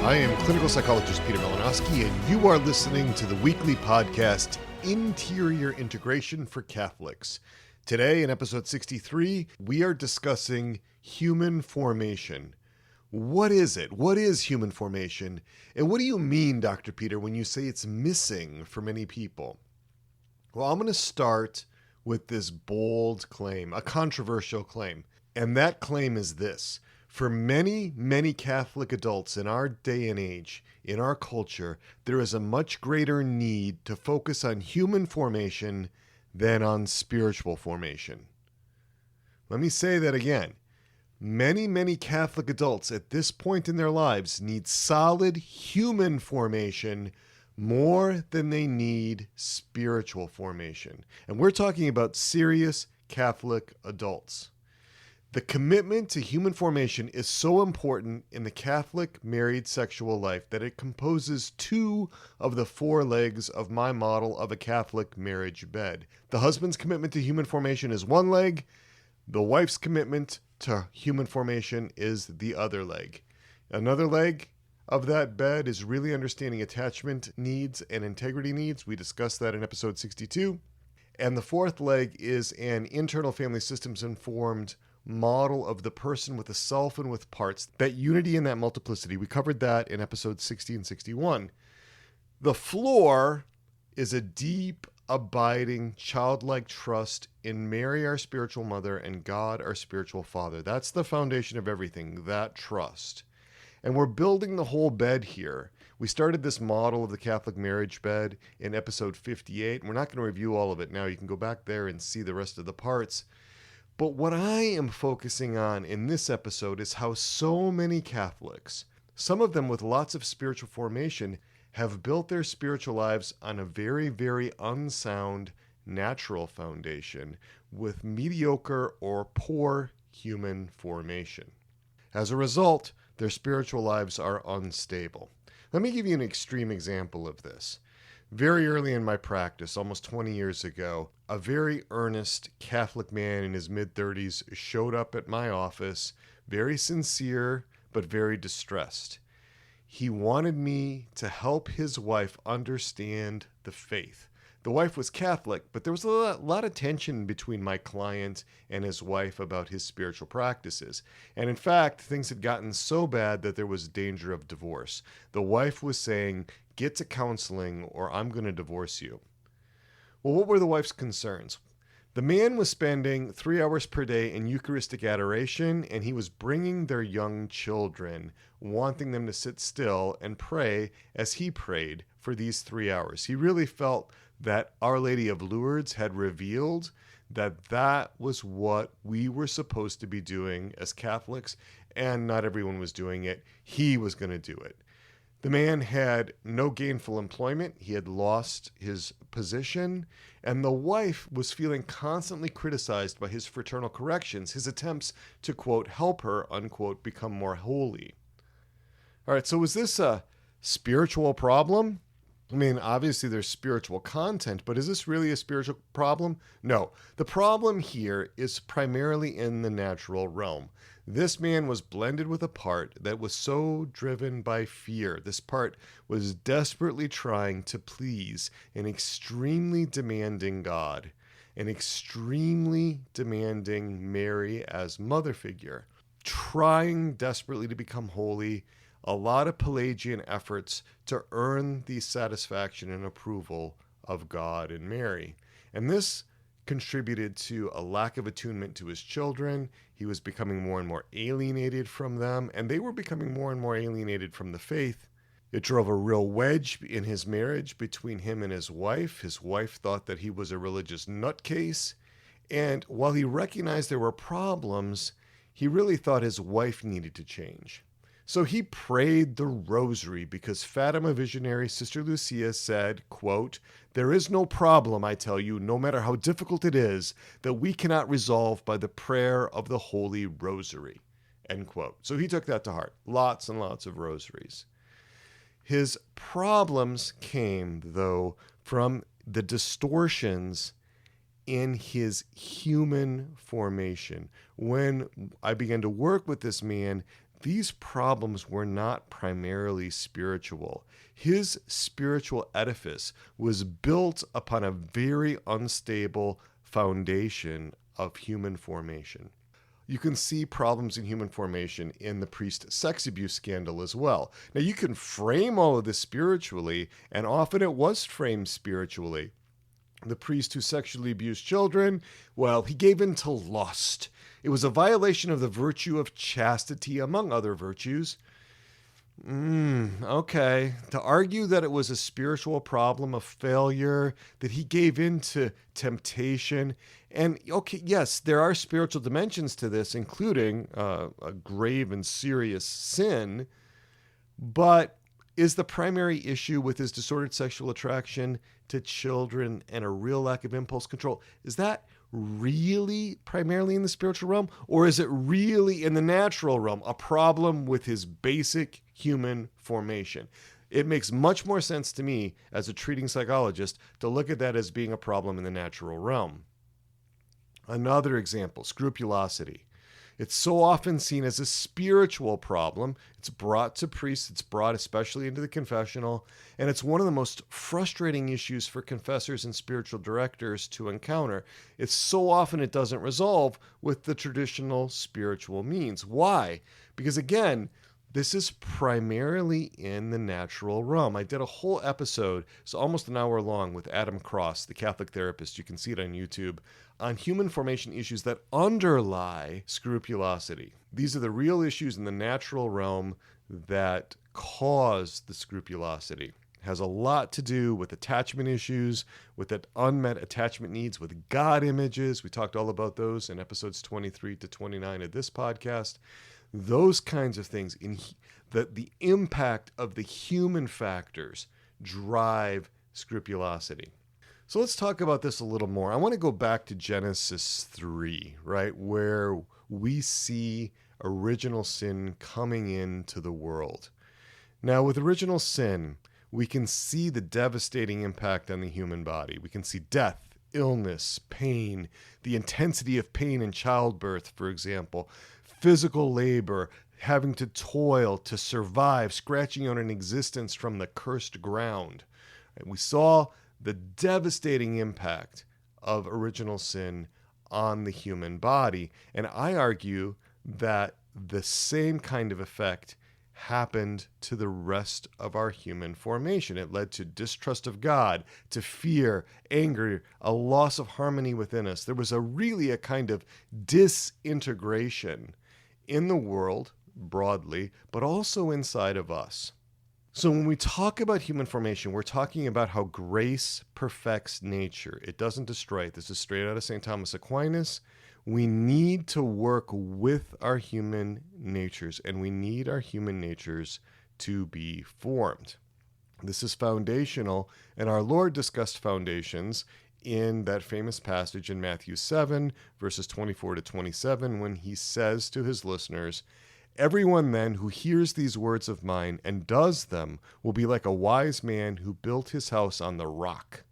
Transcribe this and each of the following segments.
I am clinical psychologist Peter Malinowski, and you are listening to the weekly podcast, Interior Integration for Catholics. Today, in episode 63, we are discussing human formation. What is it? What is human formation? And what do you mean, Dr. Peter, when you say it's missing for many people? Well, I'm going to start with this bold claim, a controversial claim. And that claim is this. For many, many Catholic adults in our day and age, in our culture, there is a much greater need to focus on human formation than on spiritual formation. Let me say that again. Many, many Catholic adults at this point in their lives need solid human formation more than they need spiritual formation. And we're talking about serious Catholic adults. The commitment to human formation is so important in the Catholic married sexual life that it composes two of the four legs of my model of a Catholic marriage bed. The husband's commitment to human formation is one leg. The wife's commitment to human formation is the other leg. Another leg of that bed is really understanding attachment needs and integrity needs. We discussed that in episode 62. And the fourth leg is an internal family systems informed model of the person with a self and with parts, that unity and that multiplicity. We covered that in episodes 60 and 61. The floor is a deep, abiding, childlike trust in Mary, our spiritual mother, and God, our spiritual father. That's the foundation of everything, that trust. And we're building the whole bed here. We started this model of the Catholic marriage bed in episode 58. We're not going to review all of it now. You can go back there and see the rest of the parts. But what I am focusing on in this episode is how so many Catholics, some of them with lots of spiritual formation, have built their spiritual lives on a very, very unsound natural foundation with mediocre or poor human formation. As a result, their spiritual lives are unstable. Let me give you an extreme example of this. Very early in my practice, almost 20 years ago, a very earnest Catholic man in his mid-30s showed up at my office, very sincere, but very distressed. He wanted me to help his wife understand the faith. The wife was Catholic, but there was a lot of tension between my client and his wife about his spiritual practices. And in fact, things had gotten so bad that there was danger of divorce. The wife was saying, "Get to counseling or I'm going to divorce you." Well, what were the wife's concerns? The man was spending 3 hours per day in Eucharistic adoration, and he was bringing their young children, wanting them to sit still and pray as he prayed for these 3 hours. He really felt that Our Lady of Lourdes had revealed that that was what we were supposed to be doing as Catholics, and not everyone was doing it. He was going to do it. The man had no gainful employment. He had lost his position, and the wife was feeling constantly criticized by his fraternal corrections, his attempts to, quote, help her, unquote, become more holy. All right, so was this a spiritual problem? I mean, obviously there's spiritual content, but is this really a spiritual problem? No. The problem here is primarily in the natural realm. This man was blended with a part that was so driven by fear. This part was desperately trying to please an extremely demanding God, an extremely demanding Mary as mother figure, trying desperately to become holy, a lot of Pelagian efforts to earn the satisfaction and approval of God and Mary. And this contributed to a lack of attunement to his children. He was becoming more and more alienated from them, and they were becoming more and more alienated from the faith. It drove a real wedge in his marriage between him and his wife. His wife thought that he was a religious nutcase, and while he recognized there were problems, he really thought his wife needed to change. So he prayed the rosary because Fatima visionary Sister Lucia said, quote, "There is no problem, I tell you, no matter how difficult it is, that we cannot resolve by the prayer of the Holy Rosary," end quote. So he took that to heart. Lots and lots of rosaries. His problems came, though, from the distortions in his human formation. When I began to work with this man, these problems were not primarily spiritual. His spiritual edifice was built upon a very unstable foundation of human formation. You can see problems in human formation in the priest sex abuse scandal as well. Now, you can frame all of this spiritually, and often it was framed spiritually. The priest who sexually abused children, well, he gave in to lust. It was a violation of the virtue of chastity, among other virtues. Okay. To argue that it was a spiritual problem, a failure, that he gave in to temptation. And, okay, yes, there are spiritual dimensions to this, including a grave and serious sin. But is the primary issue with his disordered sexual attraction to children and a real lack of impulse control, is that really primarily in the spiritual realm? Or is it really in the natural realm, a problem with his basic human formation? It makes much more sense to me as a treating psychologist to look at that as being a problem in the natural realm. Another example, scrupulosity. It's so often seen as a spiritual problem. It's brought to priests, it's brought especially into the confessional, and it's one of the most frustrating issues for confessors and spiritual directors to encounter. It's so often it doesn't resolve with the traditional spiritual means. Why? Because again, this is primarily in the natural realm. I did a whole episode, it's almost an hour long, with Adam Cross, the Catholic therapist. You can see it on YouTube, on human formation issues that underlie scrupulosity. These are the real issues in the natural realm that cause the scrupulosity. It has a lot to do with attachment issues, with that unmet attachment needs, with God images. We talked all about those in episodes 23 to 29 of this podcast. Those kinds of things, the impact of the human factors drive scrupulosity. So let's talk about this a little more. I want to go back to Genesis 3, right, where we see original sin coming into the world. Now, with original sin, we can see the devastating impact on the human body. We can see death, illness, pain, the intensity of pain in childbirth, for example, physical labor, having to toil to survive, scratching out an existence from the cursed ground. And we saw the devastating impact of original sin on the human body. And I argue that the same kind of effect happened to the rest of our human formation. It led to distrust of God, to fear, anger, a loss of harmony within us. There was really a kind of disintegration in the world broadly, but also inside of us. So when we talk about human formation, we're talking about how grace perfects nature. It doesn't destroy it. This is straight out of St. Thomas Aquinas. We need to work with our human natures, and we need our human natures to be formed. This is foundational, and our Lord discussed foundations in that famous passage in Matthew 7, verses 24 to 27, when he says to his listeners, "Everyone then who hears these words of mine and does them will be like a wise man who built his house on the rock.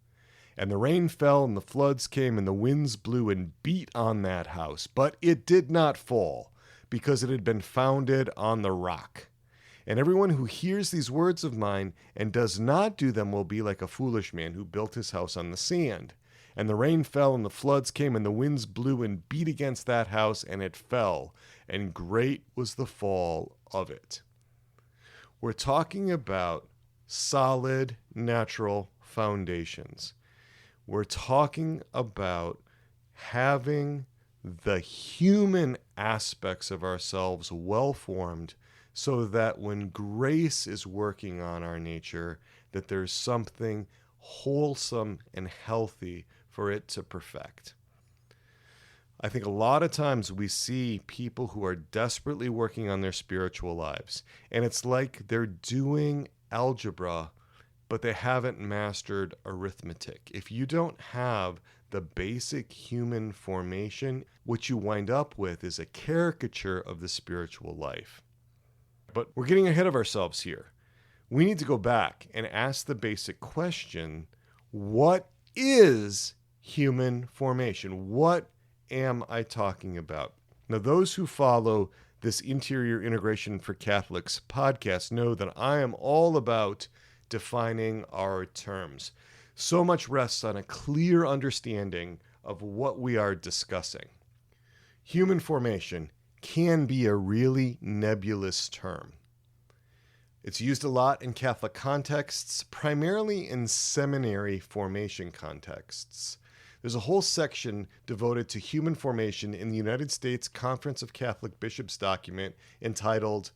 And the rain fell, and the floods came, and the winds blew and beat on that house. But it did not fall, because it had been founded on the rock. And everyone who hears these words of mine and does not do them will be like a foolish man who built his house on the sand. And the rain fell, and the floods came, and the winds blew and beat against that house, and it fell. And great was the fall of it." We're talking about solid, natural foundations. We're talking about having the human aspects of ourselves well formed so that when grace is working on our nature, that there's something wholesome and healthy for it to perfect. I think a lot of times we see people who are desperately working on their spiritual lives, and it's like they're doing algebra, but they haven't mastered arithmetic. If you don't have the basic human formation, what you wind up with is a caricature of the spiritual life. But we're getting ahead of ourselves here. We need to go back and ask the basic question, what is human formation? What am I talking about? Now, those who follow this Interior Integration for Catholics podcast know that I am all about defining our terms. So much rests on a clear understanding of what we are discussing. Human formation can be a really nebulous term. It's used a lot in Catholic contexts, primarily in seminary formation contexts. There's a whole section devoted to human formation in the United States Conference of Catholic Bishops document entitled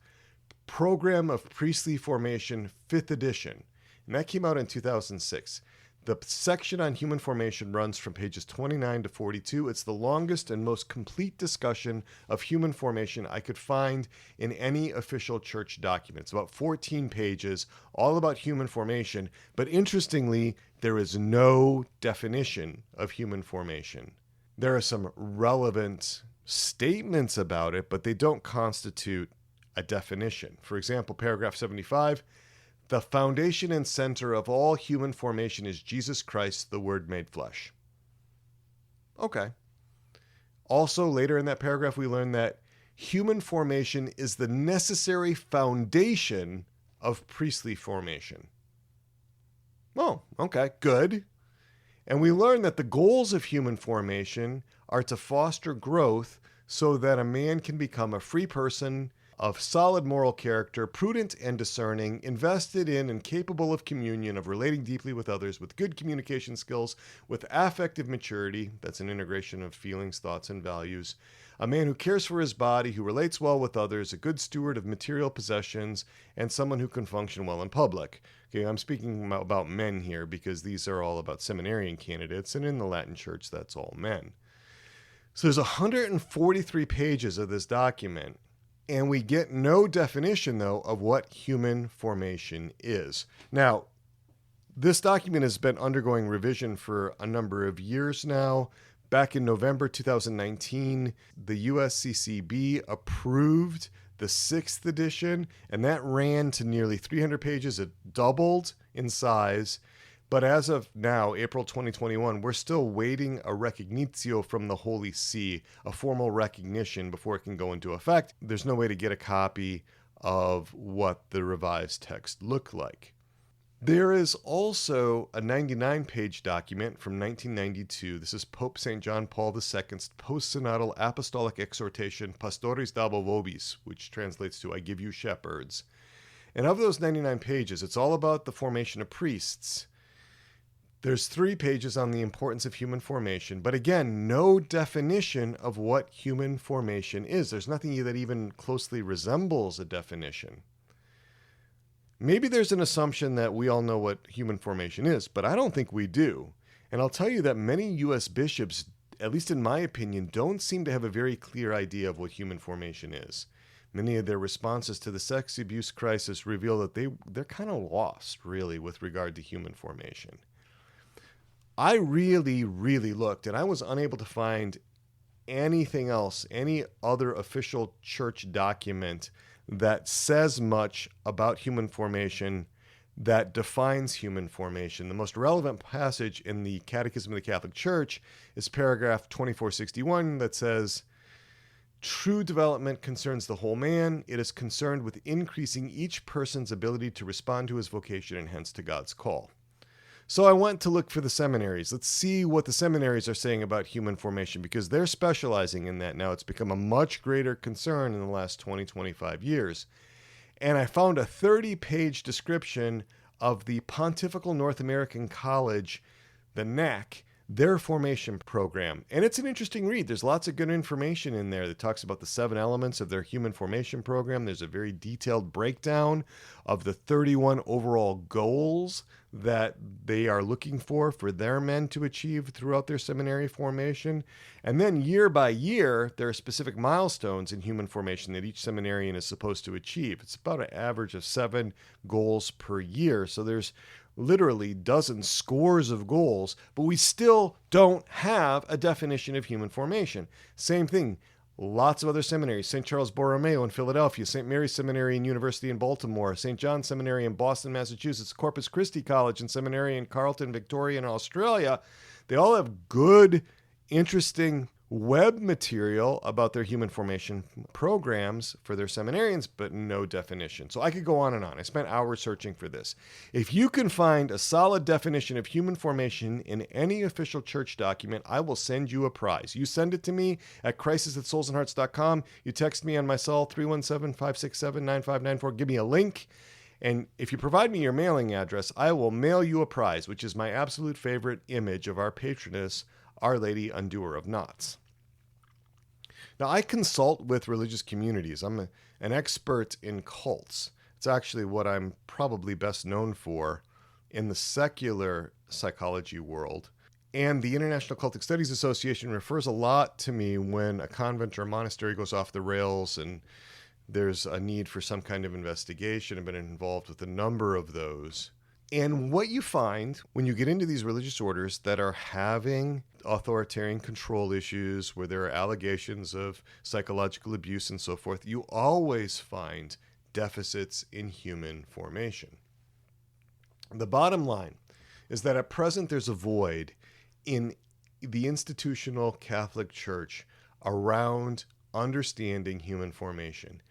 Program of Priestly Formation, 5th edition, and that came out in 2006. The section on human formation runs from pages 29 to 42. It's the longest and most complete discussion of human formation I could find in any official church document. It's about 14 pages, all about human formation. But interestingly, there is no definition of human formation. There are some relevant statements about it, but they don't constitute a definition. For example, paragraph 75, the foundation and center of all human formation is Jesus Christ, the Word made flesh. Okay. Also, later in that paragraph, we learn that human formation is the necessary foundation of priestly formation. Oh, okay, good. And we learn that the goals of human formation are to foster growth so that a man can become a free person of solid moral character, prudent and discerning, invested in and capable of communion, of relating deeply with others, with good communication skills, with affective maturity, that's an integration of feelings, thoughts, and values, a man who cares for his body, who relates well with others, a good steward of material possessions, and someone who can function well in public. Okay, I'm speaking about men here because these are all about seminarian candidates, and in the Latin Church, that's all men. So there's 143 pages of this document, and we get no definition, though, of what human formation is. Now, this document has been undergoing revision for a number of years now. Back in November 2019, the USCCB approved the 6th edition, and that ran to nearly 300 pages. It doubled in size. But as of now, April 2021, we're still waiting a recognitio from the Holy See, a formal recognition before it can go into effect. There's no way to get a copy of what the revised text looked like. There is also a 99-page document from 1992. This is Pope St. John Paul II's post-synodal apostolic exhortation, Pastoris Dabo Vobis, which translates to I give you shepherds. And of those 99 pages, it's all about the formation of priests. There's 3 pages on the importance of human formation, but again, no definition of what human formation is. There's nothing that even closely resembles a definition. Maybe there's an assumption that we all know what human formation is, but I don't think we do. And I'll tell you that many U.S. bishops, at least in my opinion, don't seem to have a very clear idea of what human formation is. Many of their responses to the sex abuse crisis reveal that they're kind of lost, really, with regard to human formation. I really, really looked, and I was unable to find anything else, any other official church document that says much about human formation, that defines human formation. The most relevant passage in the Catechism of the Catholic Church is paragraph 2461 that says, true development concerns the whole man. It is concerned with increasing each person's ability to respond to his vocation and hence to God's call. So I went to look for the seminaries. Let's see what the seminaries are saying about human formation, because they're specializing in that now. It's become a much greater concern in the last 20, 25 years. And I found a 30-page description of the Pontifical North American College, the NAC, their formation program. And it's an interesting read. There's lots of good information in there that talks about the 7 elements of their human formation program. There's a very detailed breakdown of the 31 overall goals that they are looking for their men to achieve throughout their seminary formation. And then year by year, there are specific milestones in human formation that each seminarian is supposed to achieve. It's about an average of 7 goals per year. So there's literally dozens, scores of goals, but we still don't have a definition of human formation. Same thing. Lots of other seminaries, St. Charles Borromeo in Philadelphia, St. Mary's Seminary and University in Baltimore, St. John's Seminary in Boston, Massachusetts, Corpus Christi College and Seminary in Carleton, Victoria, and Australia. They all have good, interesting web material about their human formation programs for their seminarians, but no definition. So I could go on and on. I spent hours searching for this. If you can find a solid definition of human formation in any official church document, I will send you a prize. You send it to me at crisis@soulsandhearts.com. You text me on my cell, 317-567-9594. Give me a link. And if you provide me your mailing address, I will mail you a prize, which is my absolute favorite image of our patroness, Our Lady Undoer of Knots. Now, I consult with religious communities. I'm an expert in cults. It's actually what I'm probably best known for in the secular psychology world. And the International Cultic Studies Association refers a lot to me when a convent or a monastery goes off the rails and there's a need for some kind of investigation. I've been involved with a number of those. And what you find when you get into these religious orders that are having authoritarian control issues, where there are allegations of psychological abuse and so forth, you always find deficits in human formation. The bottom line is that at present there's a void in the institutional Catholic Church around understanding human formation.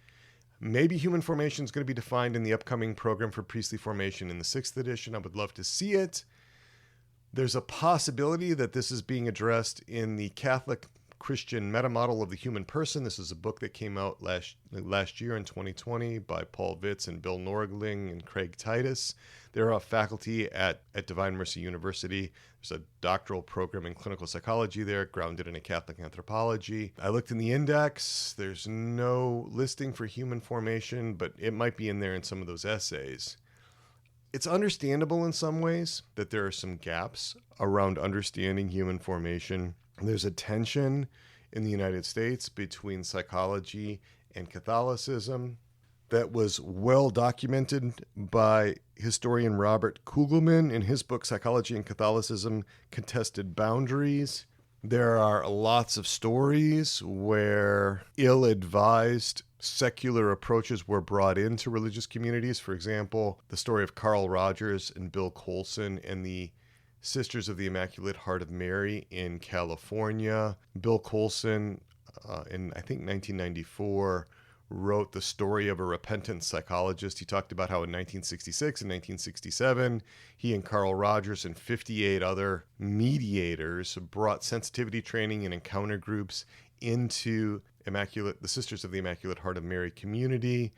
Maybe human formation is going to be defined in the upcoming program for priestly formation in the 6th edition. I would love to see it. There's a possibility that this is being addressed in the Catholic Christian meta model of the human person. This is a book that came out last year in 2020 by Paul Vitz and Bill Norgling and Craig Titus. They're a faculty at Divine Mercy University. There's a doctoral program in clinical psychology there, grounded in a Catholic anthropology. I looked in the index. There's no listing for human formation, but it might be in there in some of those essays. It's understandable in some ways that there are some gaps around understanding human formation. There's a tension in the United States between psychology and Catholicism that was well documented by historian Robert Kugelman in his book, Psychology and Catholicism, Contested Boundaries. There are lots of stories where ill-advised secular approaches were brought into religious communities. For example, the story of Carl Rogers and Bill Colson and the Sisters of the Immaculate Heart of Mary in California. Bill Colson, in I think 1994, wrote The Story of a Repentant Psychologist. He talked about how in 1966 and 1967, he and Carl Rogers and 58 other mediators brought sensitivity training and encounter groups into the Sisters of the Immaculate Heart of Mary community.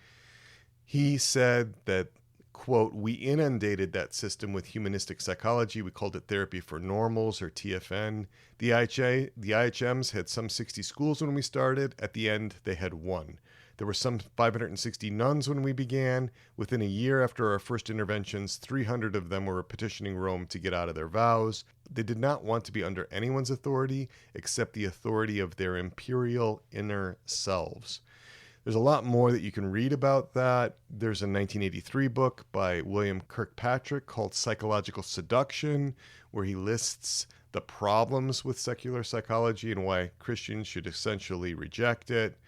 He said that, quote, "We inundated that system with humanistic psychology. We called it Therapy for Normals, or TFN. The IHMs had some 60 schools when we started. At the end, they had one. There were some 560 nuns when we began. Within a year after our first interventions, 300 of them were petitioning Rome to get out of their vows. They did not want to be under anyone's authority except the authority of their imperial inner selves." There's a lot more that you can read about that. There's a 1983 book by William Kirkpatrick called Psychological Seduction, where he lists the problems with secular psychology and why Christians should essentially reject it.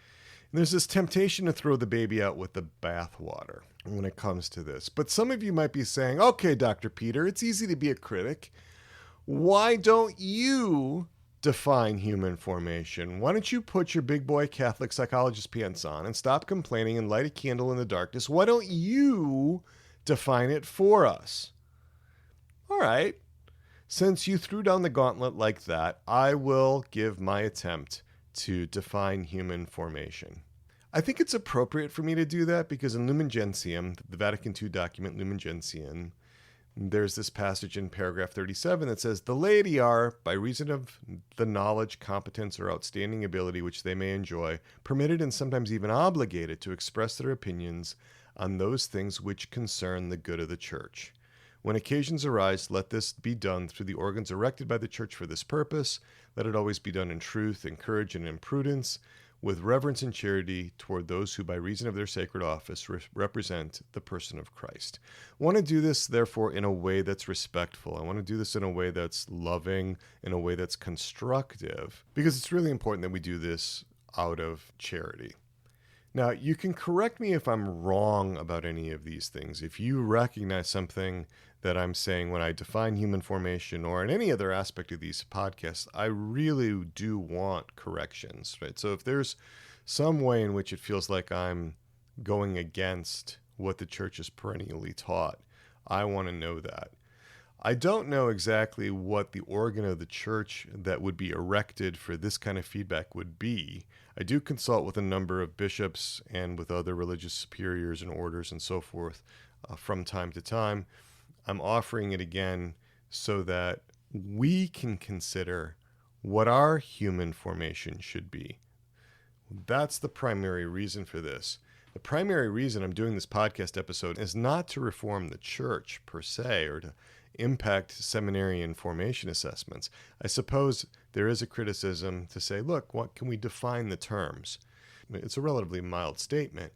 And there's this temptation to throw the baby out with the bathwater when it comes to this. But some of you might be saying, okay, Dr. Peter, it's easy to be a critic. Why don't you define human formation? Why don't you put your big boy Catholic psychologist pants on and stop complaining and light a candle in the darkness? Why don't you define it for us? All right. Since you threw down the gauntlet like that, I will give my attempt to define human formation. I think it's appropriate for me to do that because in Lumen Gentium, the Vatican II document Lumen Gentium, there's this passage in paragraph 37 that says, "The laity are, by reason of the knowledge, competence, or outstanding ability which they may enjoy, permitted and sometimes even obligated to express their opinions on those things which concern the good of the Church. When occasions arise, let this be done through the organs erected by the Church for this purpose. Let it always be done in truth, in courage, and in prudence, with reverence and charity toward those who by reason of their sacred office represent the person of Christ." I want to do this, therefore, in a way that's respectful. I want to do this in a way that's loving, in a way that's constructive, because it's really important that we do this out of charity. Now, you can correct me if I'm wrong about any of these things. If you recognize something that I'm saying when I define human formation or in any other aspect of these podcasts, I really do want corrections, right? So if there's some way in which it feels like I'm going against what the church has perennially taught, I want to know that. I don't know exactly what the organ of the church that would be erected for this kind of feedback would be. I do consult with a number of bishops and with other religious superiors and orders and so forth from time to time. I'm offering it again so that we can consider what our human formation should be. That's the primary reason for this. The primary reason I'm doing this podcast episode is not to reform the church per se or to impact seminarian formation assessments. I suppose there is a criticism to say, look, what can we define the terms? It's a relatively mild statement.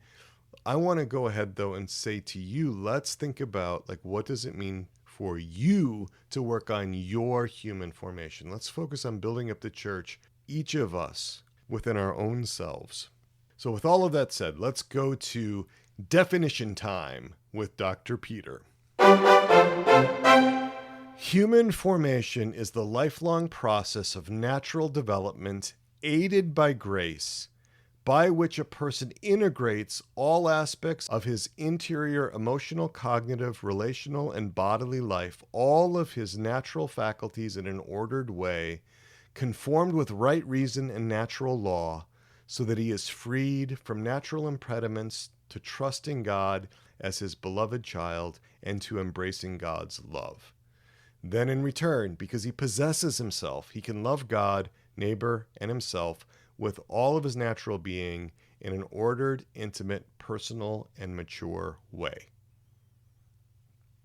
I want to go ahead, though, and say to you, let's think about, like, what does it mean for you to work on your human formation? Let's focus on building up the church, each of us, within our own selves. So with all of that said, let's go to definition time with Dr. Peter. Human formation is the lifelong process of natural development aided by grace, by which a person integrates all aspects of his interior emotional, cognitive, relational, and bodily life, all of his natural faculties in an ordered way, conformed with right reason and natural law, so that he is freed from natural impediments to trusting God as his beloved child and to embracing God's love. Then in return, because he possesses himself, he can love God, neighbor, and himself with all of his natural being in an ordered, intimate, personal, and mature way.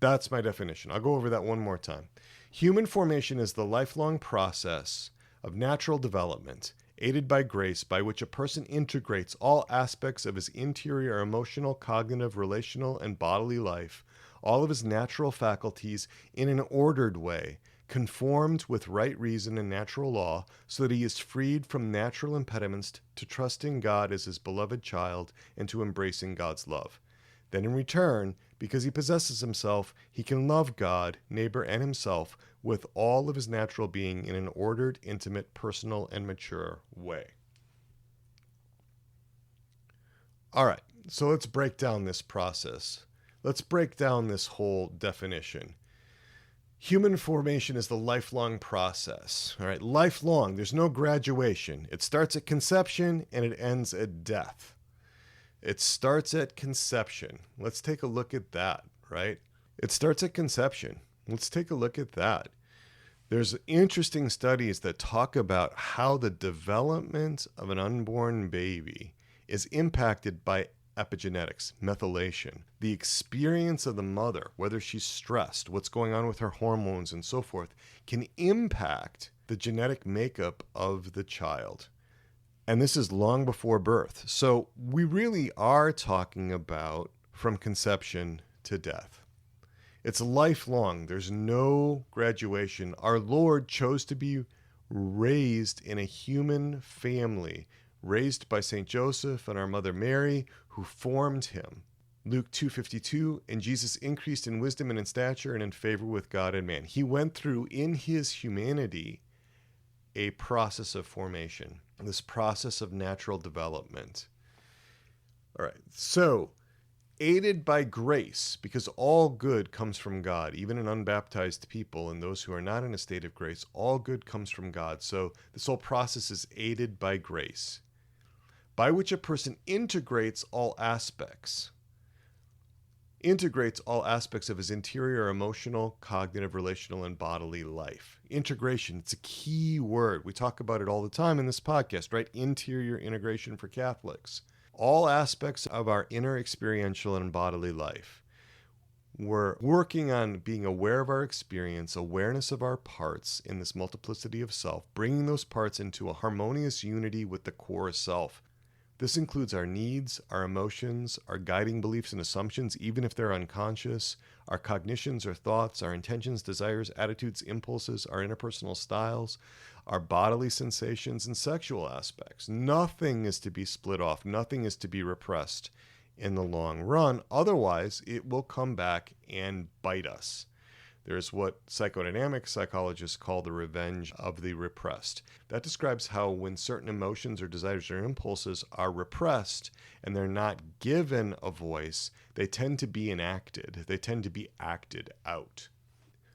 That's my definition. I'll go over that one more time. Human formation is the lifelong process of natural development, aided by grace, by which a person integrates all aspects of his interior emotional, cognitive, relational, and bodily life, all of his natural faculties, in an ordered way, conformed with right reason and natural law, so that he is freed from natural impediments to trusting God as his beloved child and to embracing God's love. Then in return, because he possesses himself, he can love God, neighbor, and himself with all of his natural being in an ordered, intimate, personal, and mature way. All right, so let's break down this process. Let's break down this whole definition. Human formation is the lifelong process. All right, lifelong. There's no graduation. It starts at conception and it ends at death. It starts at conception. Let's take a look at that, right? It starts at conception. Let's take a look at that. There's interesting studies that talk about how the development of an unborn baby is impacted by epigenetics, methylation, the experience of the mother, whether she's stressed, what's going on with her hormones and so forth, can impact the genetic makeup of the child. And this is long before birth. So we really are talking about from conception to death. It's lifelong. There's no graduation. Our Lord chose to be raised in a human family, raised by St. Joseph and our mother Mary, who formed him. Luke 2:52, and Jesus increased in wisdom and in stature and in favor with God and man. He went through in his humanity a process of formation, this process of natural development. All right, so aided by grace, because all good comes from God, even in unbaptized people and those who are not in a state of grace, all good comes from God. So this whole process is aided by grace, by which a person integrates all aspects of his interior emotional, cognitive, relational, and bodily life. Integration, it's a key word. We talk about it all the time in this podcast, right? Interior integration for Catholics. All aspects of our inner experiential and bodily life. We're working on being aware of our experience, awareness of our parts in this multiplicity of self, bringing those parts into a harmonious unity with the core self. This includes our needs, our emotions, our guiding beliefs and assumptions, even if they're unconscious, our cognitions or thoughts, our intentions, desires, attitudes, impulses, our interpersonal styles, our bodily sensations, and sexual aspects. Nothing is to be split off. Nothing is to be repressed in the long run. Otherwise, it will come back and bite us. There's what psychodynamic psychologists call the revenge of the repressed. That describes how when certain emotions or desires or impulses are repressed and they're not given a voice, they tend to be enacted. They tend to be acted out.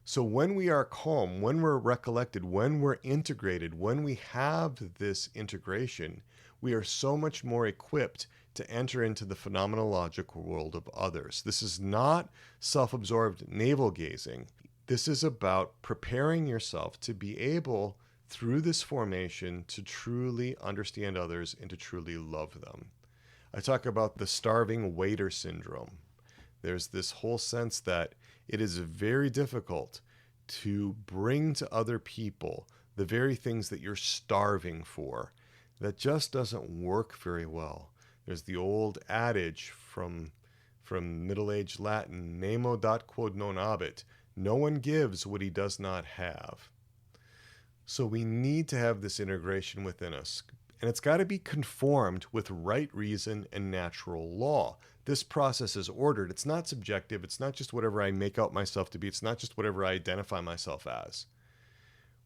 So when we are calm, when we're recollected, when we're integrated, when we have this integration, we are so much more equipped to enter into the phenomenological world of others. This is not self-absorbed navel-gazing. This is about preparing yourself to be able, through this formation, to truly understand others and to truly love them. I talk about the starving waiter syndrome. There's this whole sense that it is very difficult to bring to other people the very things that you're starving for. That just doesn't work very well. There's the old adage from Middle-aged Latin, nemo dat quod non habet. No one gives what he does not have. So we need to have this integration within us. And it's got to be conformed with right reason and natural law. This process is ordered. It's not subjective. It's not just whatever I make out myself to be. It's not just whatever I identify myself as.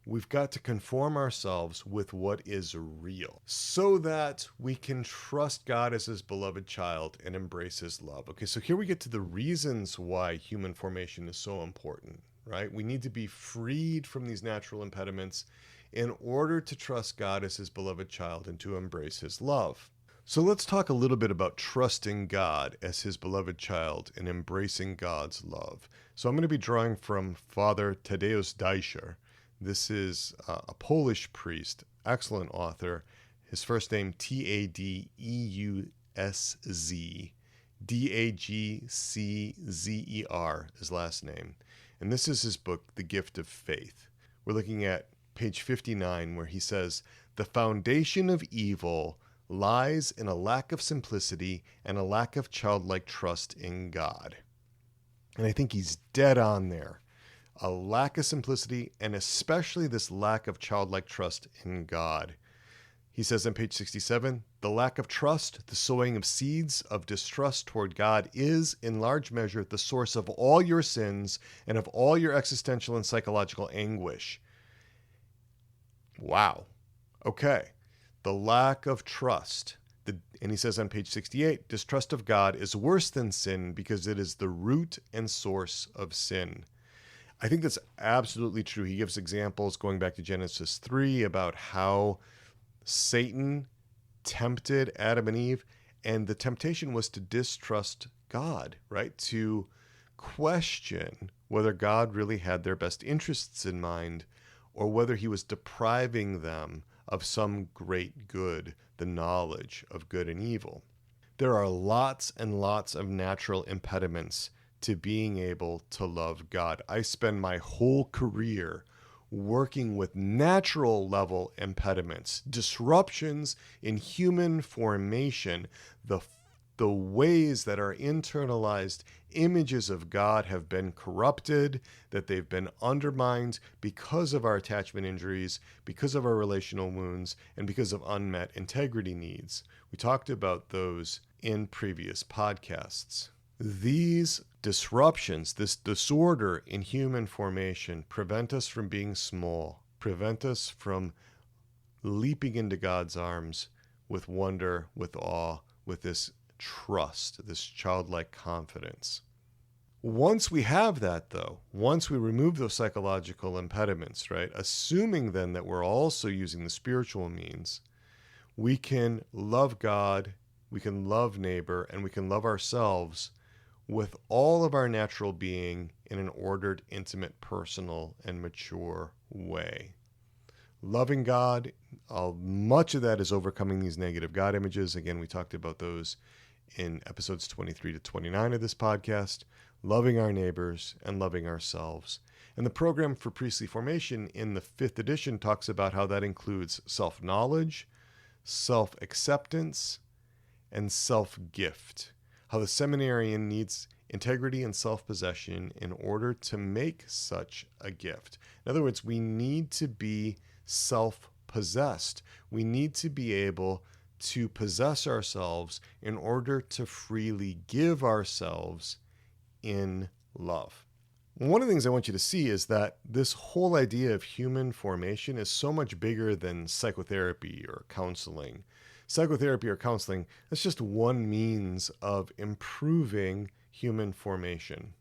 We've got to conform ourselves with what is real so that we can trust God as his beloved child and embrace his love. Okay, so here we get to the reasons why human formation is so important, right? We need to be freed from these natural impediments in order to trust God as his beloved child and to embrace his love. So let's talk a little bit about trusting God as his beloved child and embracing God's love. So I'm going to be drawing from Father Tadeusz Dajcer. This is a Polish priest, excellent author. His first name, Tadeusz, Dagczer, his last name. And this is his book, The Gift of Faith. We're looking at page 59, where he says, "The foundation of evil lies in a lack of simplicity and a lack of childlike trust in God." And I think he's dead on there. A lack of simplicity, and especially this lack of childlike trust in God. He says on page 67, "The lack of trust, the sowing of seeds of distrust toward God, is in large measure the source of all your sins and of all your existential and psychological anguish." Wow. Okay. The lack of trust. And he says on page 68, "Distrust of God is worse than sin because it is the root and source of sin." I think that's absolutely true. He gives examples going back to Genesis 3 about how Satan tempted Adam and Eve, and the temptation was to distrust God, right? To question whether God really had their best interests in mind or whether he was depriving them of some great good, the knowledge of good and evil. There are lots and lots of natural impediments to being able to love God. I spend my whole career working with natural level impediments, disruptions in human formation, the ways that our internalized images of God have been corrupted, that they've been undermined because of our attachment injuries, because of our relational wounds, and because of unmet integrity needs. We talked about those in previous podcasts. These disruptions, this disorder in human formation, prevent us from being small, prevent us from leaping into God's arms with wonder, with awe, with this trust, this childlike confidence. Once we have that, though, once we remove those psychological impediments, right, assuming then that we're also using the spiritual means, we can love God, we can love neighbor, and we can love ourselves with all of our natural being in an ordered, intimate, personal, and mature way. Loving God, much of that is overcoming these negative God images. Again, we talked about those in episodes 23 to 29 of this podcast. Loving our neighbors and loving ourselves. And the program for priestly formation in the 5th edition talks about how that includes self-knowledge, self-acceptance, and self-gift. How the seminarian needs integrity and self-possession in order to make such a gift. In other words, we need to be self-possessed. We need to be able to possess ourselves in order to freely give ourselves in love. One of the things I want you to see is that this whole idea of human formation is so much bigger than psychotherapy or counseling. Psychotherapy or counseling, that's just one means of improving human formation.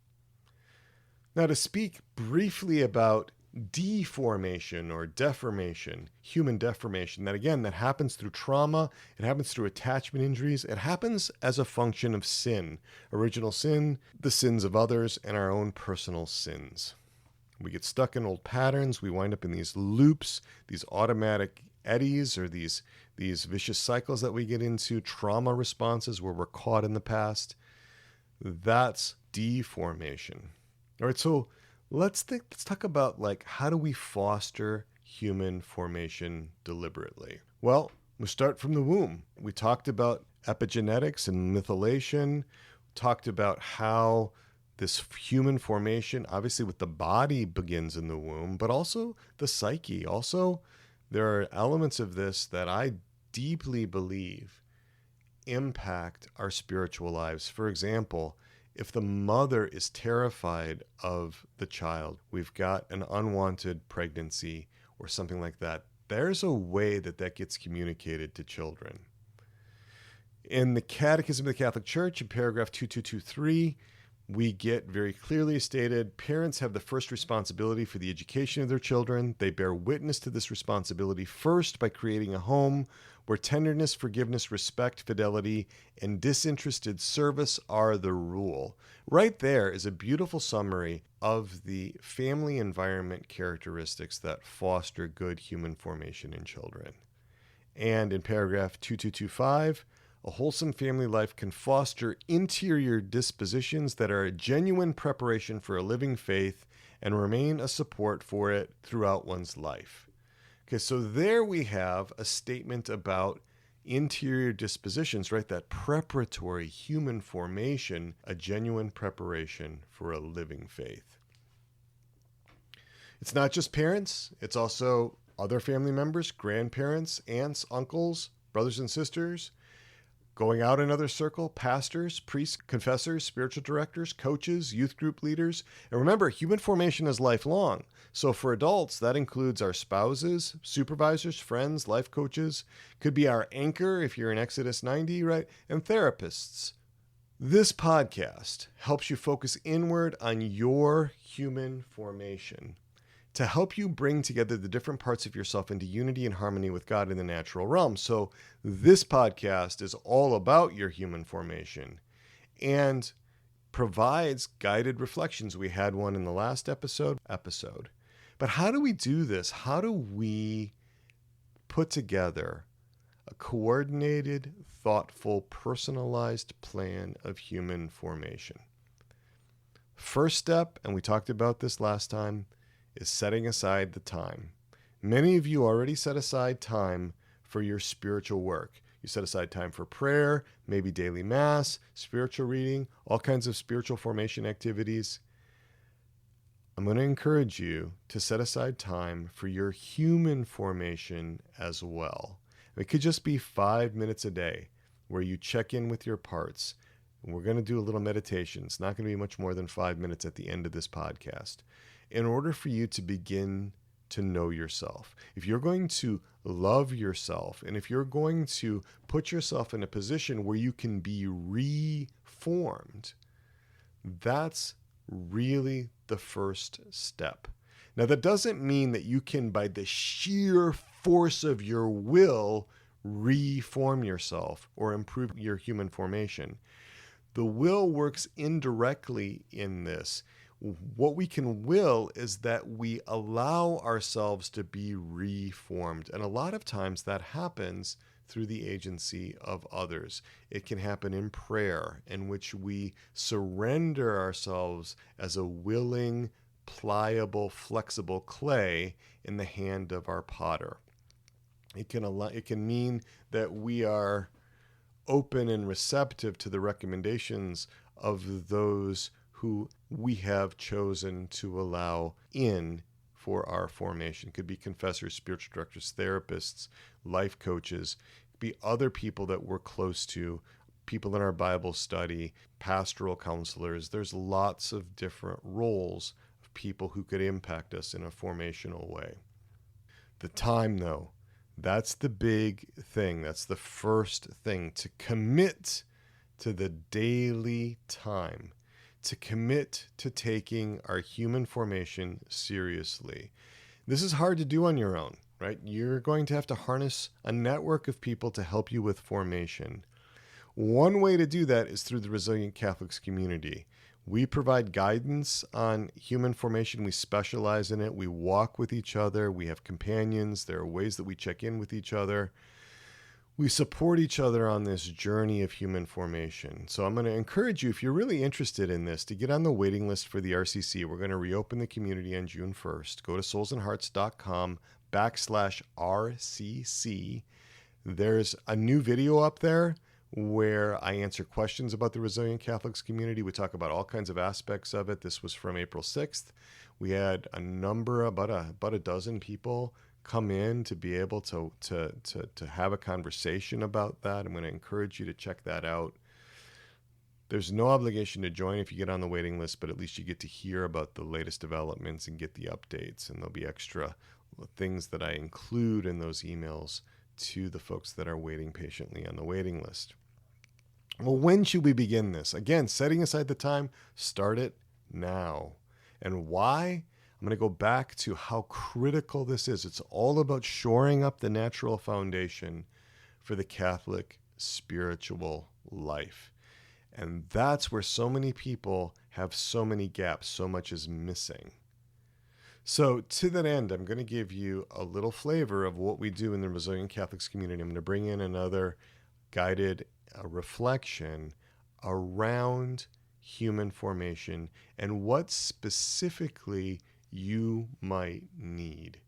Now, to speak briefly about deformation or deformation, human deformation, that happens through trauma, it happens through attachment injuries, it happens as a function of sin, original sin, the sins of others, and our own personal sins. We get stuck in old patterns, we wind up in these loops, these automatic eddies, or these vicious cycles that we get into, trauma responses where we're caught in the past. That's deformation. All right, so let's talk about how do we foster human formation deliberately? Well, we start from the womb. We talked about epigenetics and methylation, talked about how this human formation, obviously with the body, begins in the womb, but also the psyche. Also, there are elements of this that I deeply believe impact our spiritual lives. For example, if the mother is terrified of the child, we've got an unwanted pregnancy or something like that, there's a way that gets communicated to children. In the Catechism of the Catholic Church, in paragraph 2223, we get very clearly stated, parents have the first responsibility for the education of their children. They bear witness to this responsibility first by creating a home where tenderness, forgiveness, respect, fidelity, and disinterested service are the rule. Right there is a beautiful summary of the family environment characteristics that foster good human formation in children. And in paragraph 2225, a wholesome family life can foster interior dispositions that are a genuine preparation for a living faith and remain a support for it throughout one's life. Okay, so there we have a statement about interior dispositions, right? That preparatory human formation, a genuine preparation for a living faith. It's not just parents, it's also other family members, grandparents, aunts, uncles, brothers and sisters, going out another circle, pastors, priests, confessors, spiritual directors, coaches, youth group leaders. And remember, human formation is lifelong. So for adults, that includes our spouses, supervisors, friends, life coaches, could be our anchor if you're in Exodus 90, right? And therapists. This podcast helps you focus inward on your human formation to help you bring together the different parts of yourself into unity and harmony with God in the natural realm. So this podcast is all about your human formation and provides guided reflections. We had one in the last episode. But how do we do this? How do we put together a coordinated, thoughtful, personalized plan of human formation? First step, and we talked about this last time, is setting aside the time. Many of you already set aside time for your spiritual work. You set aside time for prayer, maybe daily mass, spiritual reading, all kinds of spiritual formation activities. I'm going to encourage you to set aside time for your human formation as well. It could just be 5 minutes a day where you check in with your parts. We're going to do a little meditation. It's not going to be much more than 5 minutes at the end of this podcast. In order for you to begin to know yourself, if you're going to love yourself, and if you're going to put yourself in a position where you can be reformed, that's really the first step. Now, that doesn't mean that you can, by the sheer force of your will, reform yourself or improve your human formation. The will works indirectly in this. What we can will is that we allow ourselves to be reformed. And a lot of times that happens through the agency of others. It can happen in prayer, in which we surrender ourselves as a willing, pliable, flexible clay in the hand of our potter. It can mean that we are open and receptive to the recommendations of those who we have chosen to allow in for our formation. It could be confessors, spiritual directors, therapists, life coaches. It could be other people that we're close to, people in our Bible study, pastoral counselors. There's lots of different roles people who could impact us in a formational way. The time, though, that's the big thing. That's the first thing, to commit to the daily time, to commit to taking our human formation seriously. This is hard to do on your own, right? You're going to have to harness a network of people to help you with formation. One way to do that is through the Resilient Catholics community. We provide guidance on human formation. We specialize in it. We walk with each other. We have companions. There are ways that we check in with each other. We support each other on this journey of human formation. So I'm going to encourage you, if you're really interested in this, to get on the waiting list for the RCC. We're going to reopen the community on June 1st. Go to soulsandhearts.com/RCC. There's a new video up there where I answer questions about the Resilient Catholics community. We talk about all kinds of aspects of it. This was from April 6th. We had a number, about a dozen people come in to be able to have a conversation about that. I'm going to encourage you to check that out. There's no obligation to join if you get on the waiting list, but at least you get to hear about the latest developments and get the updates. And there'll be extra things that I include in those emails to the folks that are waiting patiently on the waiting list. Well, when should we begin this? Again, setting aside the time, start it now. And why? I'm going to go back to how critical this is. It's all about shoring up the natural foundation for the Catholic spiritual life. And that's where so many people have so many gaps, so much is missing. So to that end, I'm going to give you a little flavor of what we do in the Resilient Catholics community. I'm going to bring in another guided reflection around human formation and what specifically you might need.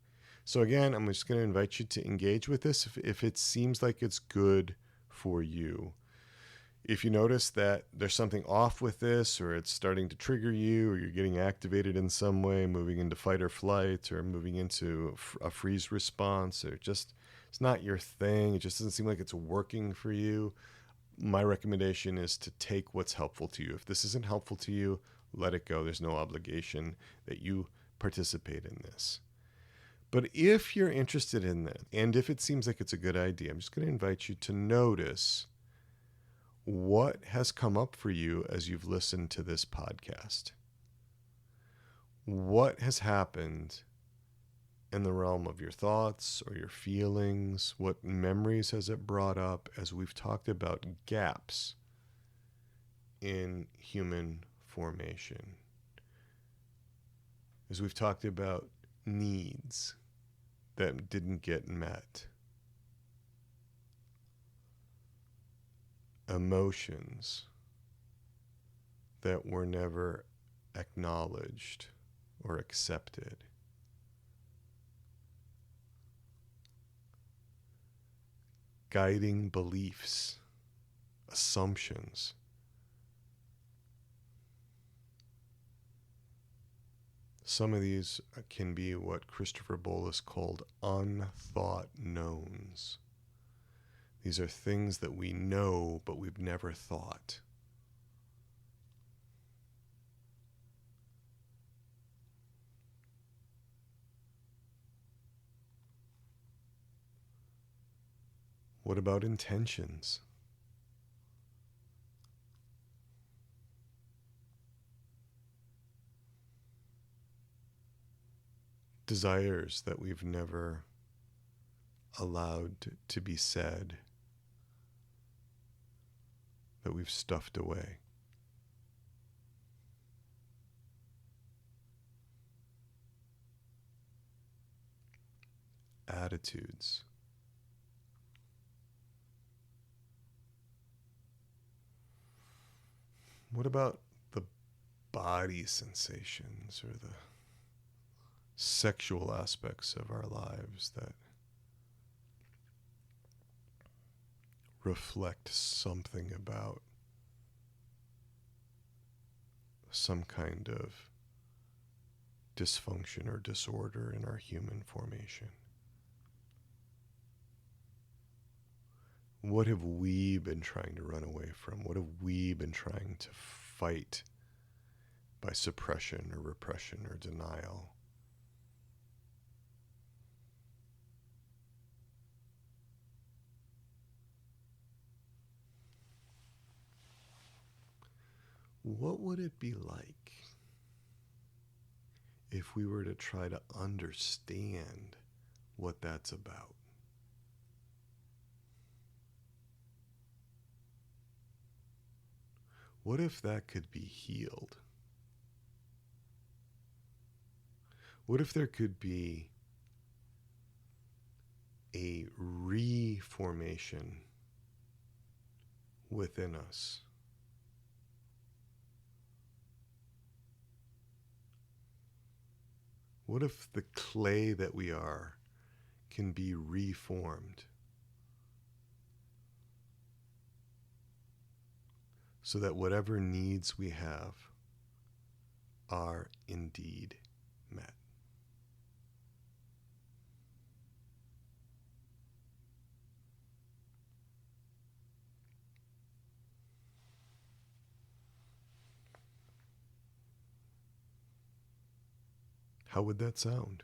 So again, I'm just going to invite you to engage with this if it seems like it's good for you. If you notice that there's something off with this, or it's starting to trigger you, or you're getting activated in some way, moving into fight or flight, or moving into a freeze response, or just it's not your thing, it just doesn't seem like it's working for you, my recommendation is to take what's helpful to you. If this isn't helpful to you, let it go. There's no obligation that you participate in this. But if you're interested in that, and if it seems like it's a good idea, I'm just going to invite you to notice what has come up for you as you've listened to this podcast. What has happened in the realm of your thoughts or your feelings? What memories has it brought up as we've talked about gaps in human formation? As we've talked about needs that didn't get met, emotions that were never acknowledged or accepted, guiding beliefs, assumptions. Some of these can be what Christopher Bolus called unthought knowns. These are things that we know, but we've never thought. What about intentions? Desires that we've never allowed to be said, that we've stuffed away. Attitudes. What about the body sensations or the sexual aspects of our lives that reflect something about some kind of dysfunction or disorder in our human formation? What have we been trying to run away from? What have we been trying to fight by suppression or repression or denial. What would it be like if we were to try to understand what that's about? What if that could be healed? What if there could be a reformation within us? What if the clay that we are can be reformed so that whatever needs we have are indeed met? How would that sound?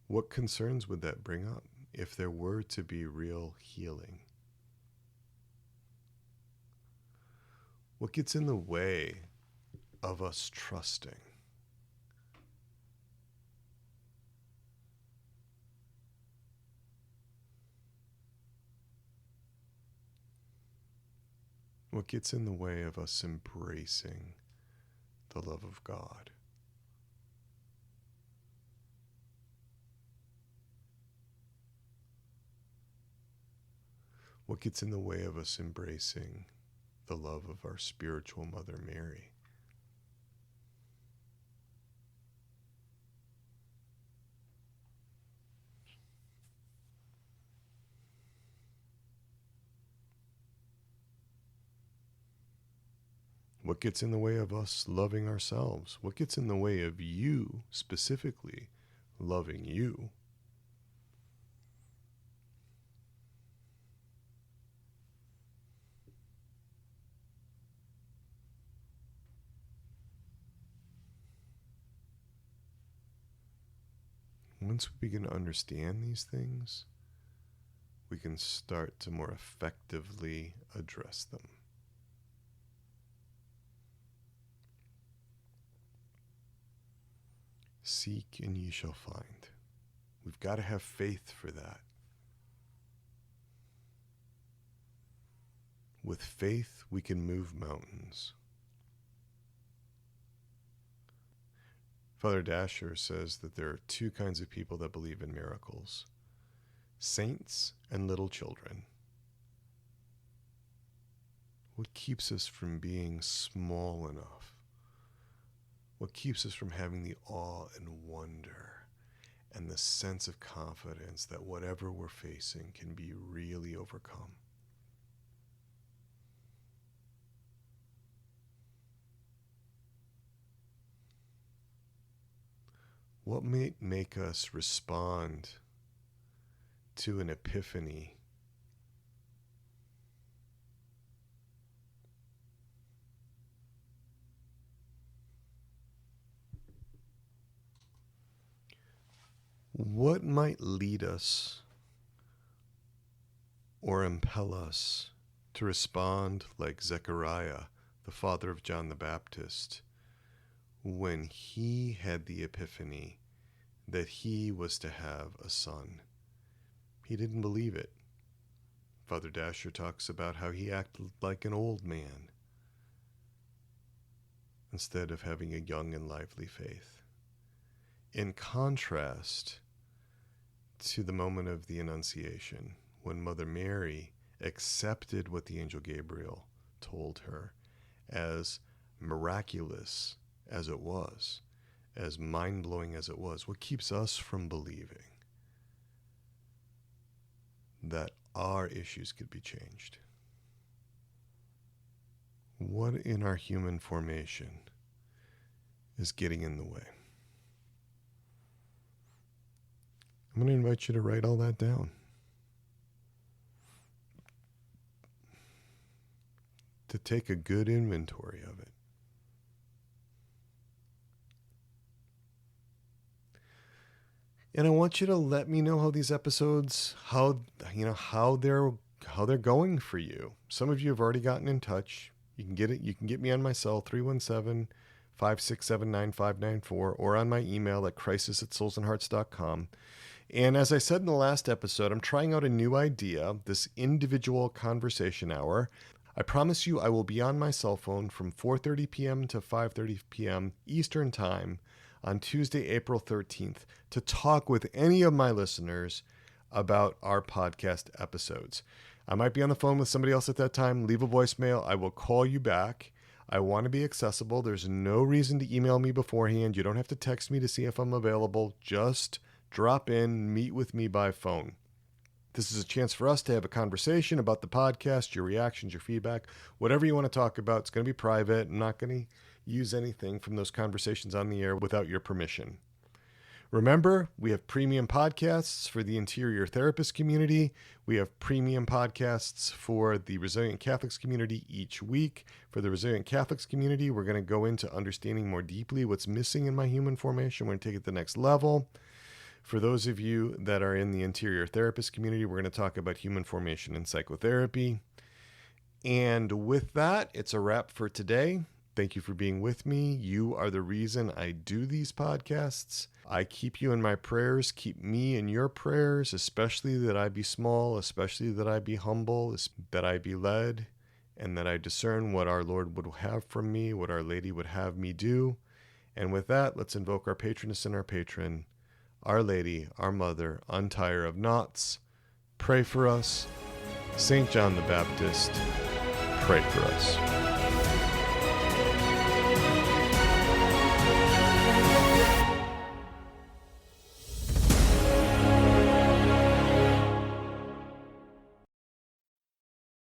What concerns would that bring up if there were to be real healing? What gets in the way of us trusting? What gets in the way of us embracing the love of God? What gets in the way of us embracing the love of our spiritual Mother Mary? What gets in the way of us loving ourselves? What gets in the way of you specifically loving you? Once we begin to understand these things, we can start to more effectively address them. Seek and ye shall find. We've got to have faith for that. With faith, we can move mountains. Father Dasher says that there are two kinds of people that believe in miracles: saints and little children. What keeps us from being small enough? What keeps us from having the awe and wonder and the sense of confidence that whatever we're facing can be really overcome? What may make us respond to an epiphany what might lead us or impel us to respond like Zechariah, the father of John the Baptist, when he had the epiphany that he was to have a son? He didn't believe it. Father Dasher talks about how he acted like an old man instead of having a young and lively faith. In contrast to the moment of the Annunciation, when Mother Mary accepted what the angel Gabriel told her, as miraculous as it was, as mind-blowing as it was, what keeps us from believing that our issues could be changed? What in our human formation is getting in the way? I'm going to invite you to write all that down. To take a good inventory of it. And I want you to let me know how these episodes, how they're going for you. Some of you have already gotten in touch. You can get me on my cell, 317-567-9594, or on my email at crisis@soulsandhearts.com. And as I said in the last episode, I'm trying out a new idea, this individual conversation hour. I promise you I will be on my cell phone from 4:30 p.m. to 5:30 p.m. Eastern Time on Tuesday, April 13th, to talk with any of my listeners about our podcast episodes. I might be on the phone with somebody else at that time. Leave a voicemail. I will call you back. I want to be accessible. There's no reason to email me beforehand. You don't have to text me to see if I'm available. Just drop in, meet with me by phone. This is a chance for us to have a conversation about the podcast, your reactions, your feedback, whatever you want to talk about. It's going to be private. I'm not going to use anything from those conversations on the air without your permission. Remember, we have premium podcasts for the interior therapist community. We have premium podcasts for the Resilient Catholics community each week. For the Resilient Catholics community, we're going to go into understanding more deeply what's missing in my human formation. We're going to take it to the next level. For those of you that are in the interior therapist community, we're going to talk about human formation and psychotherapy. And with that, it's a wrap for today. Thank you for being with me. You are the reason I do these podcasts. I keep you in my prayers. Keep me in your prayers, especially that I be small, especially that I be humble, that I be led, and that I discern what our Lord would have from me, what Our Lady would have me do. And with that, let's invoke our patroness and our patron, Our Lady, our Mother, untie her of knots. Pray for us. St. John the Baptist, pray for us.